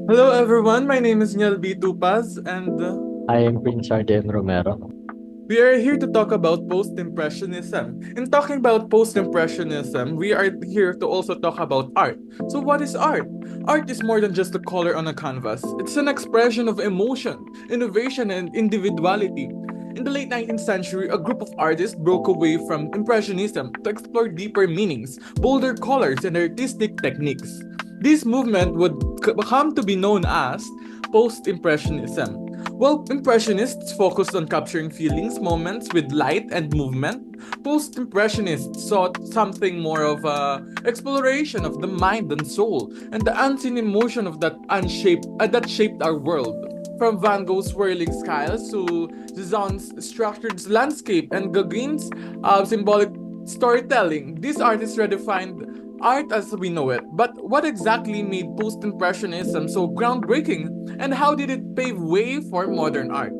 Hello everyone, my name is Niel B. Tupaz and I am Prince Ardee Romero. we are here to talk about post-impressionism. In talking about post-impressionism, we are here to also talk about art. So what is art? Art is more than just a color on a canvas. It's an expression of emotion, innovation, and individuality. In the late 19th century, a group of artists broke away from Impressionism to explore deeper meanings, bolder colors, and artistic techniques. This movement would come to be known as post-impressionism. While Impressionists focused on capturing feelings, moments with light and movement, Post-Impressionists sought something more of a exploration of the mind and soul and the unseen emotion of that shaped our world. From Van Gogh's swirling skies to Cézanne's structured landscape and Gauguin's symbolic storytelling, these artists redefined art as we know it. But what exactly made post-impressionism so groundbreaking, and how did it pave way for modern art?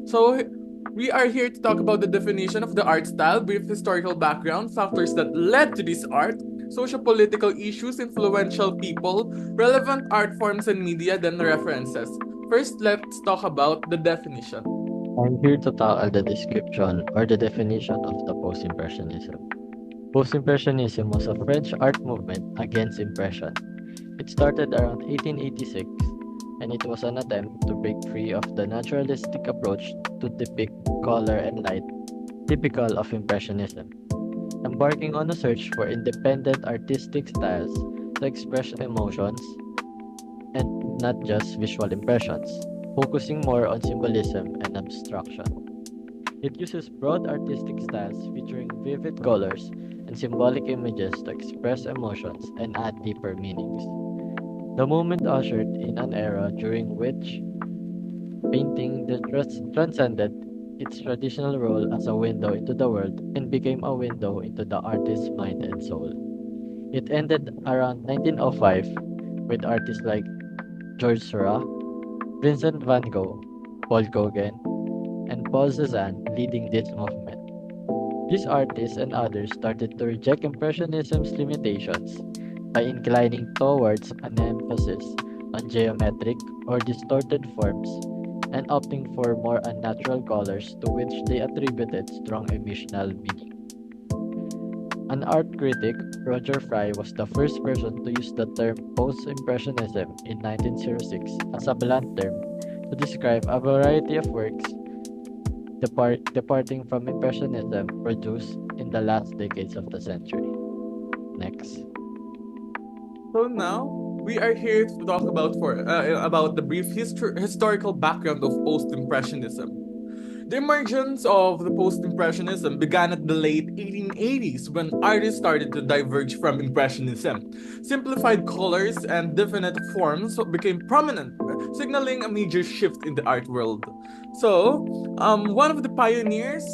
So we are here to talk about the definition of the art style, brief historical background, factors that led to this art, socio-political issues, influential people, relevant art forms and media, then references. First, let's talk about the definition. I'm here to tackle the description or the definition of the Post-Impressionism. Post-Impressionism was a French art movement against impression. It started around 1886 and it was an attempt to break free of the naturalistic approach to depict color and light typical of Impressionism, embarking on a search for independent artistic styles to express emotions and not just visual impressions, focusing more on symbolism and abstraction. It uses broad artistic styles featuring vivid colors and symbolic images to express emotions and add deeper meanings. The movement ushered in an era during which painting transcended its traditional role as a window into the world and became a window into the artist's mind and soul. It ended around 1905 with artists like George Seurat, Vincent van Gogh, Paul Gauguin, and Paul Cézanne leading this movement. These artists and others started to reject Impressionism's limitations by inclining towards an emphasis on geometric or distorted forms and opting for more unnatural colors to which they attributed strong emotional meaning. An art critic, Roger Fry, was the first person to use the term post-impressionism in 1906 as a blunt term to describe a variety of works departing from impressionism produced in the last decades of the century. Next. So now we are here to talk about the brief historical background of post-impressionism. The emergence of the post-impressionism began at the late 1880s when artists started to diverge from impressionism. Simplified colors and definite forms became prominent, signaling a major shift in the art world. So, one of the pioneers,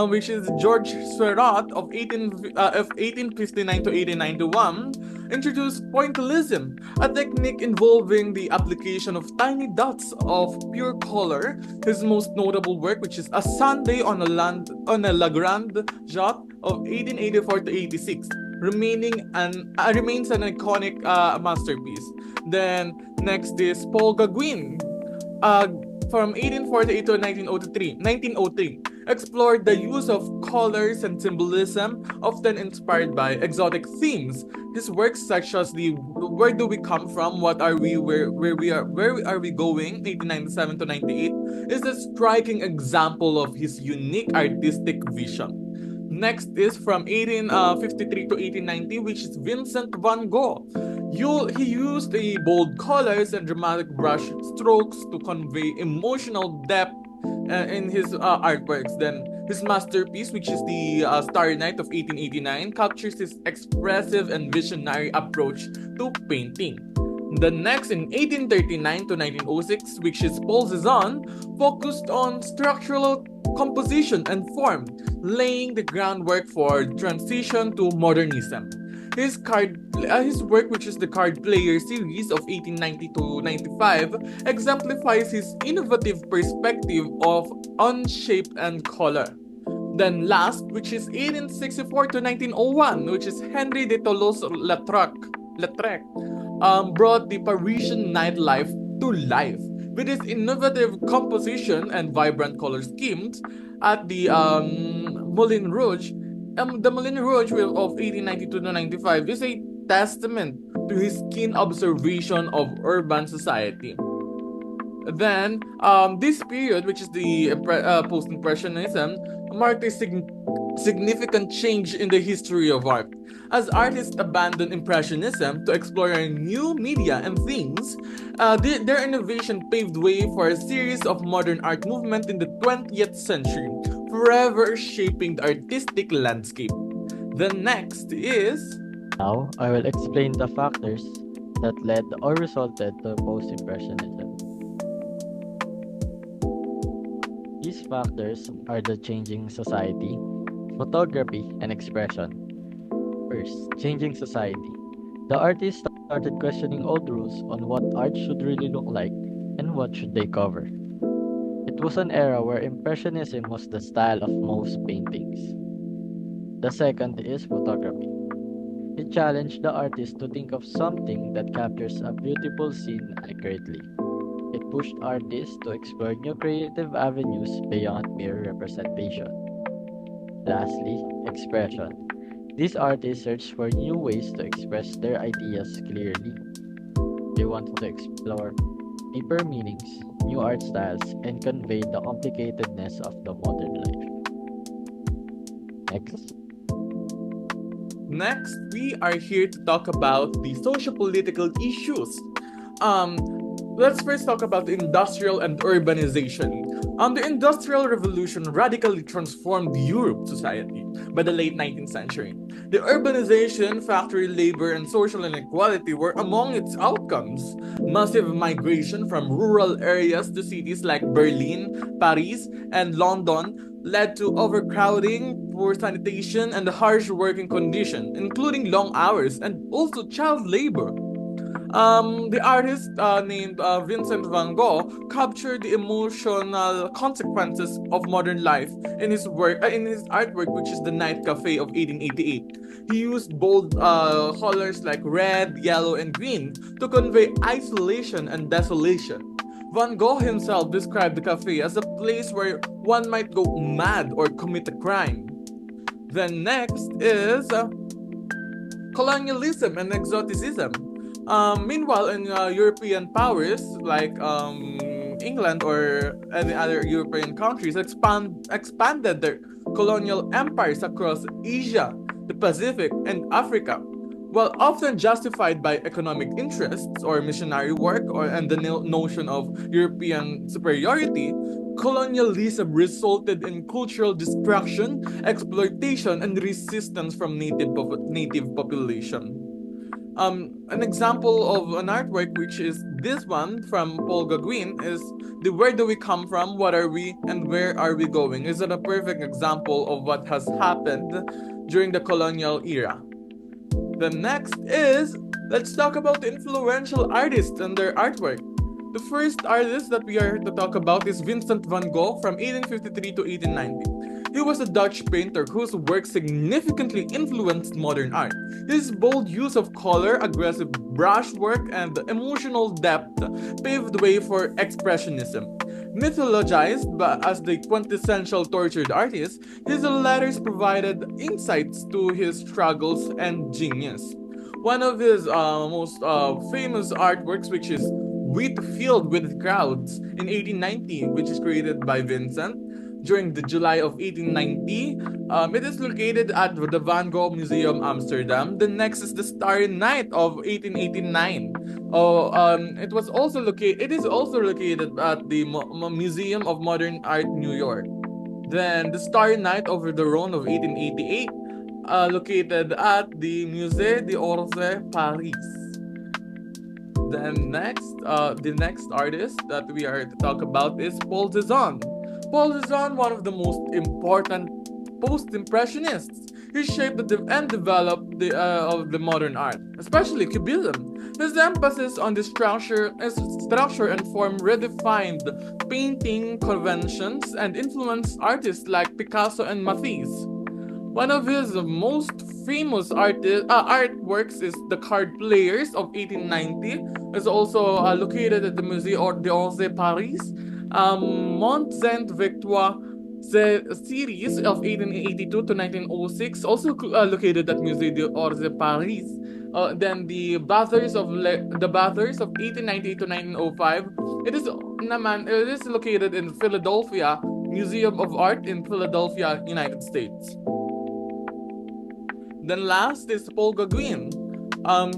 which is George Seurat of 1859 to 1891, introduced pointillism, a technique involving the application of tiny dots of pure color. His most notable work, which is A Sunday on a La Grande Jatte of 1884 to 86, remains an iconic masterpiece. Then next is Paul Gauguin, uh, from 1848 to 1903, explored the use of colors and symbolism, often inspired by exotic themes. His works such as the Where Do We Come From, What Are We, Where Are We Going, 1897 to 98, is a striking example of his unique artistic vision. Next is from 1853 to 1890, which is Vincent van Gogh. He used the bold colors and dramatic brush strokes to convey emotional depth in his artworks. Then his masterpiece, which is the Starry Night of 1889, captures his expressive and visionary approach to painting. The next, in 1839 to 1906, which is Paul Cézanne, focused on structural composition and form, laying the groundwork for transition to modernism. His work, which is the Card Player series of 1890 to 95, exemplifies his innovative perspective of on shape and color. Then last, which is 1864 to 1901, which is Henry de Toulouse-Lautrec, brought the Parisian nightlife to life with its innovative composition and vibrant color schemes at the Moulin Rouge. The Moulin Rouge of 1892 to 95 is a testament to his keen observation of urban society. Then, this period, which is the post-impressionism, marked a significant change in the history of art. As artists abandoned impressionism to explore new media and themes, their innovation paved way for a series of modern art movement in the 20th century, forever shaping the artistic landscape. The next is Now, I will explain the factors that led or resulted to post-impressionism. These factors are the changing society, photography, and expression. First, changing society. The artists started questioning old rules on what art should really look like and what should they cover. It was an era where Impressionism was the style of most paintings. The second is photography. It challenged the artist to think of something that captures a beautiful scene accurately. It pushed artists to explore new creative avenues beyond mere representation. Lastly, expression. These artists searched for new ways to express their ideas clearly. They wanted to explore deeper meanings, new art styles, and convey the complicatedness of the modern life. Next. Next, we are here to talk about the socio-political issues. Let's first talk about the industrial and urbanization. The Industrial Revolution radically transformed Europe society by the late 19th century. The urbanization, factory labor, and social inequality were among its outcomes. Massive migration from rural areas to cities like Berlin, Paris, and London led to overcrowding, poor sanitation, and harsh working conditions, including long hours and also child labor. The artist named Vincent van Gogh captured the emotional consequences of modern life in his work, in his artwork, which is the Night Cafe of 1888. He used bold colors like red, yellow, and green to convey isolation and desolation. Van Gogh himself described the cafe as a place where one might go mad or commit a crime. Then next is colonialism and exoticism. Meanwhile, in European powers like England or any other European countries expanded their colonial empires across Asia, the Pacific, and Africa. While often justified by economic interests or missionary work and the notion of European superiority, colonialism resulted in cultural destruction, exploitation, and resistance from native population. An example of an artwork, which is this one from Paul Gauguin, is the "Where do we come from, what are we, and where are we going?" Is a perfect example of what has happened during the colonial era. The next is, let's talk about the influential artists and their artwork. The first artist that we are to talk about is Vincent van Gogh from 1853 to 1890. He was a Dutch painter whose work significantly influenced modern art. His bold use of color, aggressive brushwork, and emotional depth paved the way for Expressionism. Mythologized as the quintessential tortured artist, his letters provided insights to his struggles and genius. One of his most famous artworks, which is Wheat Field with Crowds in 1890, which is created by Vincent during the July of 1890. It is located at the Van Gogh Museum, Amsterdam. The next is the Starry Night of 1889. It is also located at the Museum of Modern Art, New York. Then the Starry Night over the Rhone of 1888, located at the Musée d'Orsay, Paris. Then the next artist that we are to talk about is Paul Cézanne. Paul Cézanne, one of the most important post-impressionists. He shaped and developed of the modern art, especially Cubism. His emphasis on the structure and form redefined painting conventions and influenced artists like Picasso and Matisse. One of his most famous artworks is The Card Players of 1890. It's also located at the Musée d'Orsay, Paris. Mont Saint Victoire, the series of 1882 to 1906, also located at Musée d'Orsay, Paris. Then the Bathurst of 1898 to 1905. It is located in Philadelphia Museum of Art in Philadelphia, United States. Then last is Paul Gauguin.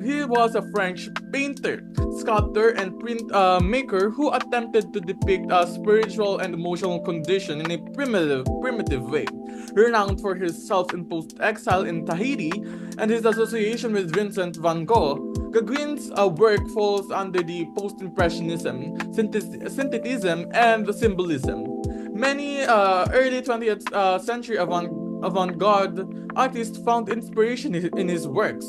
He was a French painter, sculptor, and print maker who attempted to depict a spiritual and emotional condition in a primitive way. Renowned for his self-imposed exile in Tahiti and his association with Vincent van Gogh, Gauguin's work falls under the post-impressionism, synthetism, and the symbolism. Many early 20th century avant-garde artists found inspiration in his works.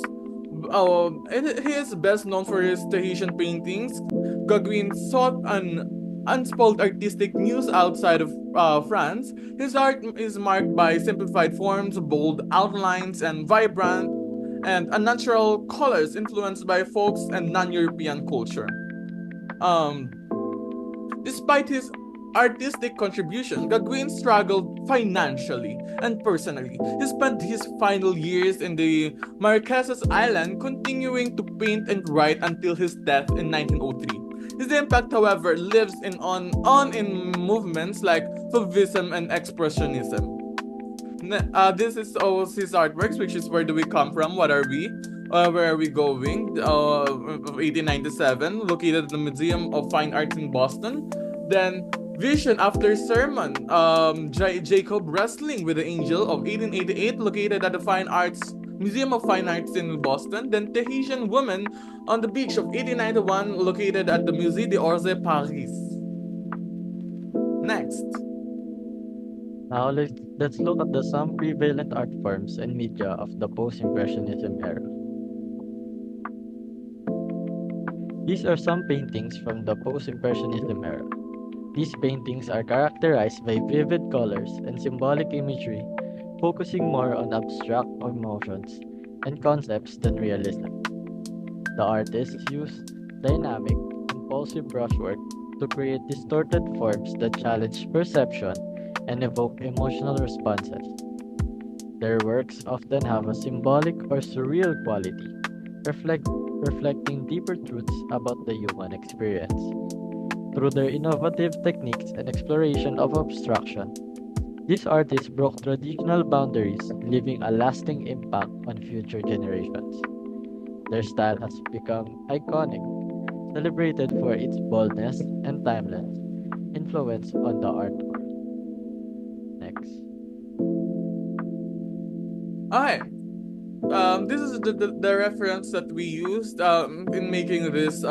He is best known for his Tahitian paintings. Gauguin sought an unspoiled artistic muse outside of France. His art is marked by simplified forms, bold outlines, and vibrant and unnatural colors influenced by folk and non-European culture. Despite his artistic contribution, Gauguin struggled financially and personally. He spent his final years in the Marquesas Island continuing to paint and write until his death in 1903. His impact, however, lives on in movements like Fauvism and Expressionism. This is all his artworks, which is Where Do We Come From? What Are We? Where Are We Going? 1897, located at the Museum of Fine Arts in Boston. Then Vision After Sermon, Jacob Wrestling with the Angel of 1888, located at the Museum of Fine Arts in Boston. Then Tahitian Woman on the Beach of 1891, located at the Musée d'Orsay, Paris. Next. Now let's look at some prevalent art forms and media of the post-impressionism era. These are some paintings from the post-impressionism era. These paintings are characterized by vivid colors and symbolic imagery, focusing more on abstract emotions and concepts than realism. The artists used dynamic, impulsive brushwork to create distorted forms that challenge perception and evoke emotional responses. Their works often have a symbolic or surreal quality, reflecting deeper truths about the human experience. Through their innovative techniques and exploration of abstraction, these artists broke traditional boundaries, leaving a lasting impact on future generations. Their style has become iconic, celebrated for its boldness and timeless influence on the art world. Next. Alright. This is the reference that we used in making this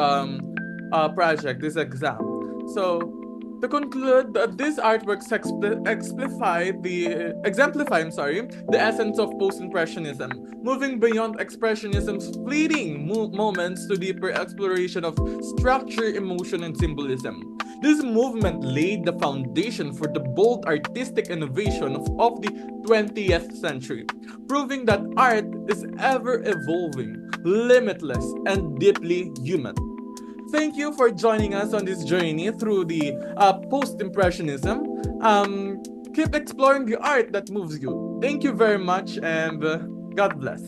project, this exam. So, to conclude, these artworks exemplify the essence of post-impressionism, moving beyond expressionism's fleeting moments to deeper exploration of structure, emotion, and symbolism. This movement laid the foundation for the bold artistic innovation of the 20th century, proving that art is ever evolving, limitless, and deeply human. Thank you for joining us on this journey through the post-impressionism. Keep exploring the art that moves you. Thank you very much, and God bless.